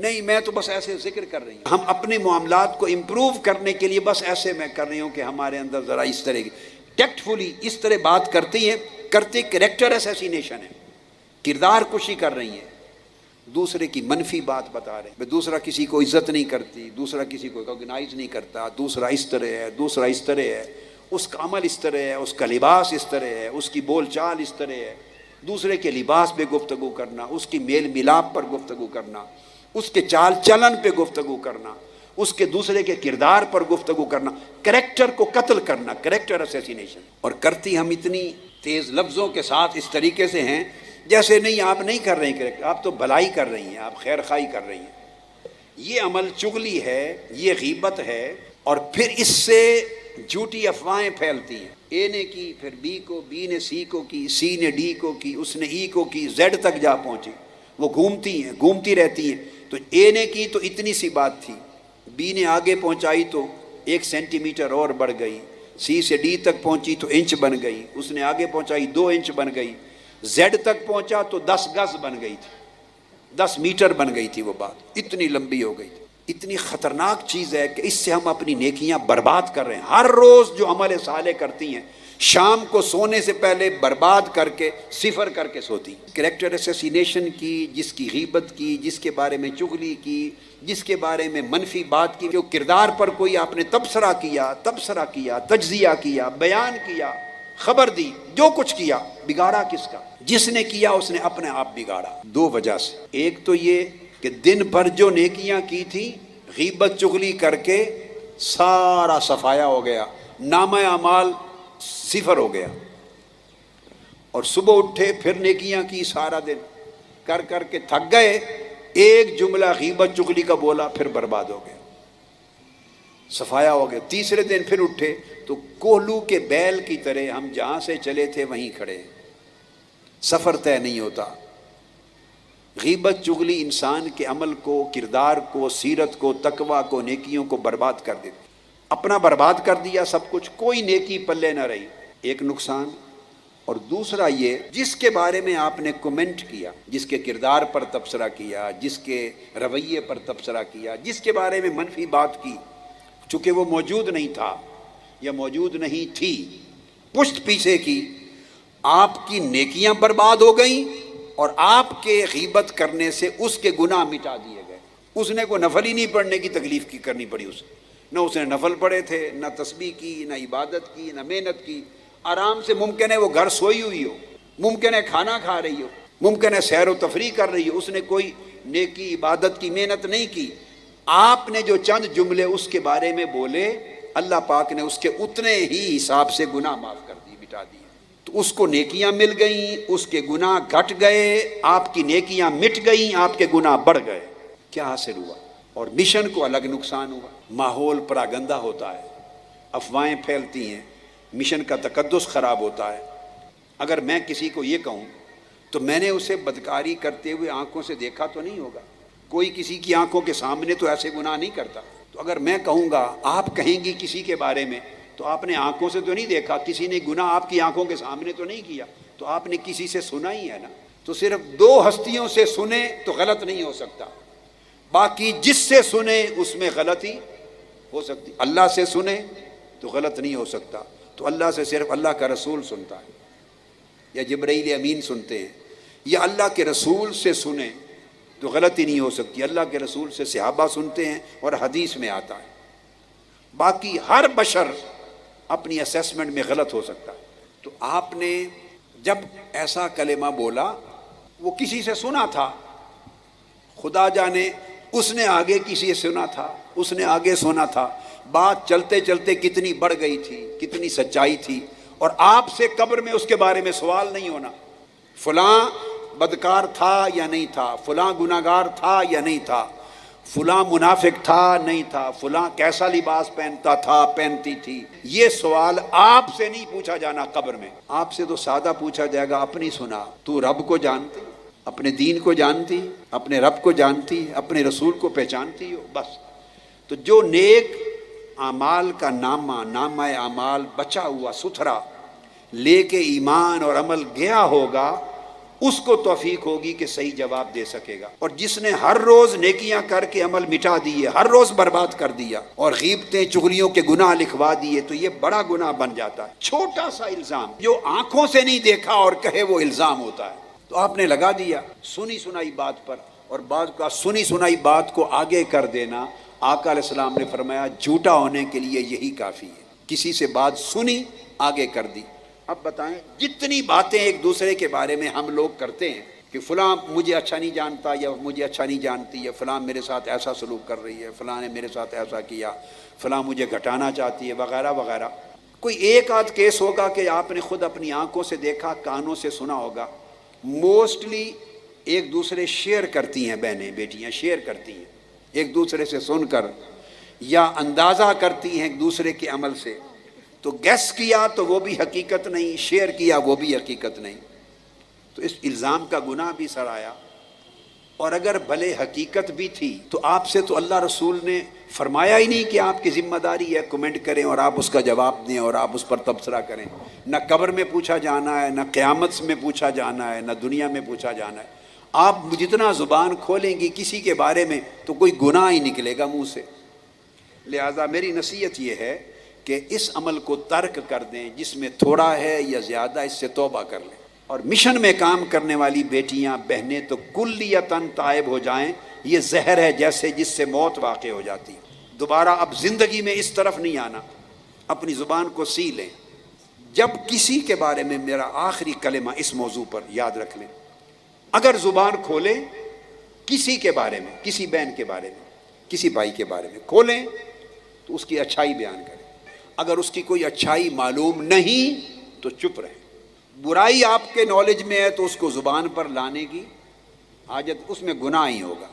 نہیں میں تو بس ایسے ذکر کر رہی ہوں، ہم اپنے معاملات کو امپروو کرنے کے لیے بس ایسے میں کر رہی ہوں کہ ہمارے اندر ذرا اس طرح کی ٹیکٹفلی اس طرح بات کرتی ہیں، کرتے کریکٹر اسیسینیشن ہے، کردار کشی کر رہی ہیں، دوسرے کی منفی بات بتا رہے ہیں، دوسرا کسی کو عزت نہیں کرتی، دوسرا کسی کو ریکگنائز نہیں کرتا، دوسرا اس طرح ہے، دوسرا اس طرح ہے، اس کا عمل اس طرح ہے، اس کا لباس اس طرح ہے، اس کی بول چال اس طرح ہے، دوسرے کے لباس پہ گفتگو کرنا، اس کی میل ملاپ پر گفتگو کرنا، اس کے چال چلن پہ گفتگو کرنا، اس کے دوسرے کے کردار پر گفتگو کرنا، کریکٹر کو قتل کرنا، کریکٹر اسیسینیشن. اور کرتی ہم اتنی تیز لفظوں کے ساتھ اس طریقے سے ہیں جیسے نہیں آپ نہیں کر رہے ہیں کریکٹر، آپ تو بھلائی کر رہی ہیں، آپ خیر خواہی کر رہی ہیں. یہ عمل چغلی ہے، یہ غیبت ہے، اور پھر اس سے جھوٹی افواہیں پھیلتی ہیں. اے نے کی، پھر بی کو، بی نے سی کو کی، سی نے ڈی کو کی، اس نے ای کو کی، زیڈ تک جا پہنچی. وہ گھومتی ہیں، گھومتی رہتی ہیں. تو اے نے کی تو اتنی سی بات تھی، بی نے آگے پہنچائی تو 1 سینٹی میٹر اور بڑھ گئی، سی سے ڈی تک پہنچی تو انچ بن گئی، اس نے آگے پہنچائی 2 انچ بن گئی، زیڈ تک پہنچا تو 10 گز بن گئی تھی، 10 میٹر بن گئی تھی. وہ بات اتنی لمبی ہو گئی تھی. اتنی خطرناک چیز ہے کہ اس سے ہم اپنی نیکیاں برباد کر رہے ہیں. ہر روز جو عمل صالح کرتی ہیں شام کو سونے سے پہلے برباد کر کے صفر کر کے سوتی. کریکٹر اسیسینیشن کی، جس کی غیبت کی، جس کے بارے میں چغلی کی، جس کے بارے میں منفی بات کی، جو کردار پر کوئی آپ نے تبصرہ کیا، تجزیہ کیا، بیان کیا، خبر دی، جو کچھ کیا، بگاڑا کس کا؟ جس نے کیا اس نے اپنے آپ بگاڑا. 2 وجہ سے. ایک تو یہ کہ دن بھر جو نیکیاں کی تھی غیبت چغلی کر کے سارا صفایا ہو گیا، نامہ اعمال 0 ہو گیا. اور صبح اٹھے پھر نیکیاں کی، سارا دن کر کر کے تھک گئے، ایک جملہ غیبت چغلی کا بولا پھر برباد ہو گیا، صفایا ہو گیا. تیسرے دن پھر اٹھے تو کوہلو کے بیل کی طرح ہم جہاں سے چلے تھے وہیں کھڑے، سفر طے نہیں ہوتا. غیبت چغلی انسان کے عمل کو، کردار کو، سیرت کو، تقویٰ کو، نیکیوں کو برباد کر دیتی. اپنا برباد کر دیا سب کچھ، کوئی نیکی پلے نہ رہی. ایک نقصان. اور دوسرا یہ، جس کے بارے میں آپ نے کومنٹ کیا، جس کے کردار پر تبصرہ کیا، جس کے رویے پر تبصرہ کیا، جس کے بارے میں منفی بات کی، چونکہ وہ موجود نہیں تھا یا موجود نہیں تھی، پشت پیچھے کی، آپ کی نیکیاں برباد ہو گئیں اور آپ کے غیبت کرنے سے اس کے گناہ مٹا دیے گئے. اس نے کوئی نفل ہی نہیں پڑھنے کی تکلیف کی کرنی پڑی اسے، نہ اس نے نفل پڑھے تھے، نہ تسبیح کی، نہ عبادت کی، نہ محنت کی. آرام سے ممکن ہے وہ گھر سوئی ہوئی ہو، ممکن ہے کھانا کھا رہی ہو، ممکن ہے سیر و تفریح کر رہی ہو، اس نے کوئی نیکی عبادت کی محنت نہیں کی. آپ نے جو چند جملے اس کے بارے میں بولے، اللہ پاک نے اس کے اتنے ہی حساب سے گناہ معاف کر دی، مٹا دی. تو اس کو نیکیاں مل گئیں، اس کے گناہ گھٹ گئے، آپ کی نیکیاں مٹ گئیں، آپ کے گناہ بڑھ گئے. کیا حاصل ہوا؟ اور مشن کو الگ نقصان ہوا. ماحول پراگندہ ہوتا ہے، افواہیں پھیلتی ہیں، مشن کا تقدس خراب ہوتا ہے. اگر میں کسی کو یہ کہوں تو میں نے اسے بدکاری کرتے ہوئے آنکھوں سے دیکھا تو نہیں ہوگا. کوئی کسی کی آنکھوں کے سامنے تو ایسے گناہ نہیں کرتا. تو اگر میں کہوں گا، آپ کہیں گی کسی کے بارے میں، تو آپ نے آنکھوں سے تو نہیں دیکھا، کسی نے گناہ آپ کی آنکھوں کے سامنے تو نہیں کیا، تو آپ نے کسی سے سنا ہی ہے نا. تو صرف 2 ہستیوں سے سنے تو غلط نہیں ہو سکتا، باقی جس سے سنے اس میں غلطی ہو سکتی. اللہ سے سنے تو غلط نہیں ہو سکتا، تو اللہ سے صرف اللہ کا رسول سنتا ہے، یا جبرائیل امین سنتے ہیں، یا اللہ کے رسول سے سنے تو غلطی نہیں ہو سکتی. اللہ کے رسول سے صحابہ سنتے ہیں اور حدیث میں آتا ہے. باقی ہر بشر اپنی اسیسمنٹ میں غلط ہو سکتا ہے. تو آپ نے جب ایسا کلمہ بولا، وہ کسی سے سنا تھا، خدا جانے اس نے آگے کسی سے سنا تھا، اس نے آگے سنا تھا، بات چلتے چلتے کتنی بڑھ گئی تھی، کتنی سچائی تھی. اور آپ سے قبر میں اس کے بارے میں سوال نہیں ہونا، فلاں بدکار تھا یا نہیں تھا، فلاں گناہگار تھا یا نہیں تھا، فلاں منافق تھا نہیں تھا، فلاں کیسا لباس پہنتا تھا پہنتی تھی. یہ سوال آپ سے نہیں پوچھا جانا قبر میں. آپ سے تو سادہ پوچھا جائے گا، اپنی سنا، تو رب کو جانتی، اپنے دین کو جانتی، اپنے رب کو جانتی، اپنے رسول کو پہچانتی ہو، بس. تو جو نیک اعمال کا نامہ اعمال بچا ہوا ستھرا لے کے ایمان اور عمل گیا ہوگا، اس کو توفیق ہوگی کہ صحیح جواب دے سکے گا۔ اور جس نے ہر روز نیکیاں کر کے عمل مٹا دیے، ہر روز برباد کر دیا اور غیبتیں چغلیوں کے گناہ لکھوا دیے، تو یہ بڑا گناہ بن جاتا ہے۔ چھوٹا سا الزام جو آنکھوں سے نہیں دیکھا اور کہے وہ الزام ہوتا ہے، تو آپ نے لگا دیا سنی سنائی بات پر، اور بعض کا سنی سنائی بات کو آگے کر دینا۔ آقا علیہ السلام نے فرمایا جھوٹا ہونے کے لیے یہی کافی ہے، کسی سے بات سنی آگے کر دی۔ اب بتائیں، جتنی باتیں ایک دوسرے کے بارے میں ہم لوگ کرتے ہیں کہ فلاں مجھے اچھا نہیں جانتا یا مجھے اچھا نہیں جانتی ہے، فلاں میرے ساتھ ایسا سلوک کر رہی ہے، فلاں نے میرے ساتھ ایسا کیا، فلاں مجھے گھٹانا چاہتی ہے، وغیرہ وغیرہ۔ کوئی ایک آدھ کیس ہوگا کہ آپ نے خود اپنی آنکھوں سے دیکھا، کانوں سے سنا ہوگا۔ موسٹلی ایک دوسرے شیئر کرتی ہیں، بہنیں بیٹیاں شیئر کرتی ہیں ایک دوسرے سے سن کر، یا اندازہ کرتی ہیں ایک دوسرے کے عمل سے۔ تو گیس کیا تو وہ بھی حقیقت نہیں، شیئر کیا وہ بھی حقیقت نہیں، تو اس الزام کا گناہ بھی سرایا۔ اور اگر بھلے حقیقت بھی تھی تو آپ سے تو اللہ رسول نے فرمایا ہی نہیں کہ آپ کی ذمہ داری ہے کمنٹ کریں اور آپ اس کا جواب دیں اور آپ اس پر تبصرہ کریں۔ نہ قبر میں پوچھا جانا ہے، نہ قیامت میں پوچھا جانا ہے، نہ دنیا میں پوچھا جانا ہے۔ آپ جتنا زبان کھولیں گی کسی کے بارے میں تو کوئی گناہ ہی نکلے گا منہ سے۔ لہٰذا میری نصیحت یہ ہے کہ اس عمل کو ترک کر دیں، جس میں تھوڑا ہے یا زیادہ اس سے توبہ کر لیں۔ اور مشن میں کام کرنے والی بیٹیاں بہنیں تو کلیتاً تائب ہو جائیں، یہ زہر ہے جیسے جس سے موت واقع ہو جاتی ہے۔ دوبارہ اب زندگی میں اس طرف نہیں آنا، اپنی زبان کو سی لیں۔ جب کسی کے بارے میں، میرا آخری کلمہ اس موضوع پر یاد رکھ لیں، اگر زبان کھولیں کسی کے بارے میں، کسی بہن کے بارے میں، کسی بھائی کے بارے میں کھولیں تو اس کی اچھائی بیان کریں۔ اگر اس کی کوئی اچھائی معلوم نہیں تو چپ رہیں۔ برائی آپ کے نالج میں ہے تو اس کو زبان پر لانے کی حاجت، اس میں گناہ ہی ہوگا۔